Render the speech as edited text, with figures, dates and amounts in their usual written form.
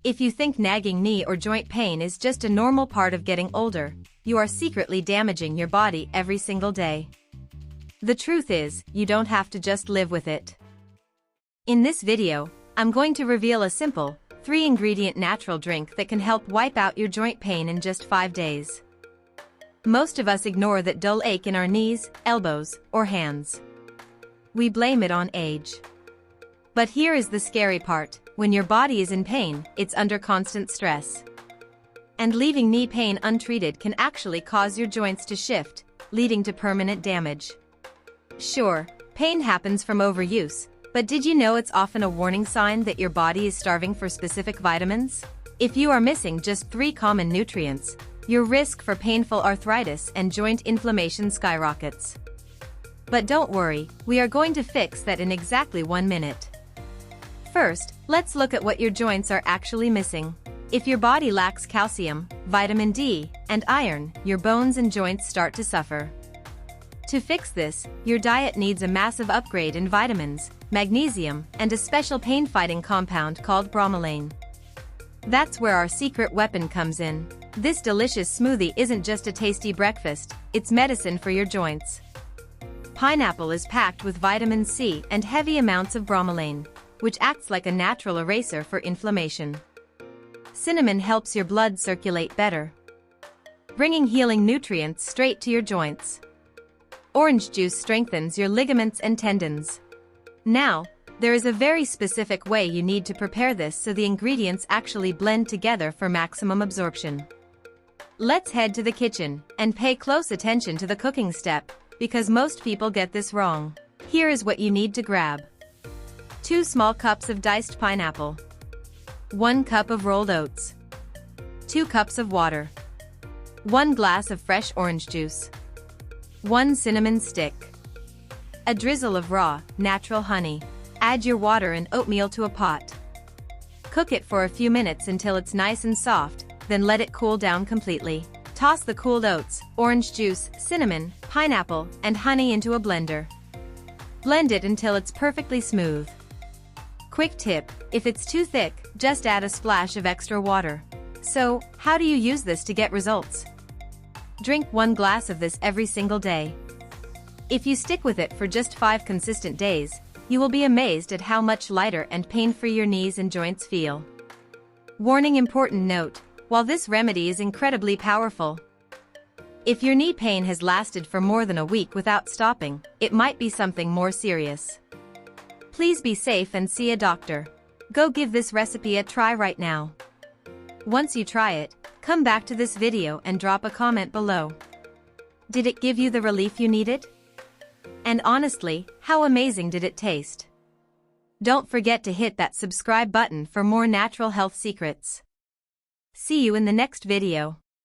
If you think nagging knee or joint pain is just a normal part of getting older, you are secretly damaging your body every single day. The truth is, you don't have to just live with it. In this video, I'm going to reveal a simple, 3-ingredient natural drink that can help wipe out your joint pain in just 5 days. Most of us ignore that dull ache in our knees, elbows, or hands. We blame it on age. But here is the scary part: when your body is in pain, it's under constant stress. And leaving knee pain untreated can actually cause your joints to shift, leading to permanent damage. Sure, pain happens from overuse, but did you know it's often a warning sign that your body is starving for specific vitamins? If you are missing just 3 common nutrients, your risk for painful arthritis and joint inflammation skyrockets. But don't worry, we are going to fix that in exactly 1 minute. First, let's look at what your joints are actually missing. If your body lacks calcium, vitamin D, and iron, your bones and joints start to suffer. To fix this, your diet needs a massive upgrade in vitamins, magnesium, and a special pain-fighting compound called bromelain. That's where our secret weapon comes in. This delicious smoothie isn't just a tasty breakfast, it's medicine for your joints. Pineapple is packed with vitamin C and heavy amounts of bromelain, which acts like a natural eraser for inflammation. Cinnamon helps your blood circulate better, bringing healing nutrients straight to your joints. Orange juice strengthens your ligaments and tendons. Now, there is a very specific way you need to prepare this so the ingredients actually blend together for maximum absorption. Let's head to the kitchen and pay close attention to the cooking step, because most people get this wrong. Here is what you need to grab: 2 small cups of diced pineapple, 1 cup of rolled oats, 2 cups of water, 1 glass of fresh orange juice, 1 cinnamon stick, a drizzle of raw, natural honey. Add your water and oatmeal to a pot. Cook it for a few minutes until it's nice and soft, then let it cool down completely. Toss the cooled oats, orange juice, cinnamon, pineapple, and honey into a blender. Blend it until it's perfectly smooth. Quick tip: if it's too thick, just add a splash of extra water. So, how do you use this to get results? Drink 1 glass of this every single day. If you stick with it for just 5 consistent days, you will be amazed at how much lighter and pain-free your knees and joints feel. Warning: important note, while this remedy is incredibly powerful, if your knee pain has lasted for more than a week without stopping, it might be something more serious. Please be safe and see a doctor. Go give this recipe a try right now. Once you try it, come back to this video and drop a comment below. Did it give you the relief you needed? And honestly, how amazing did it taste? Don't forget to hit that subscribe button for more natural health secrets. See you in the next video.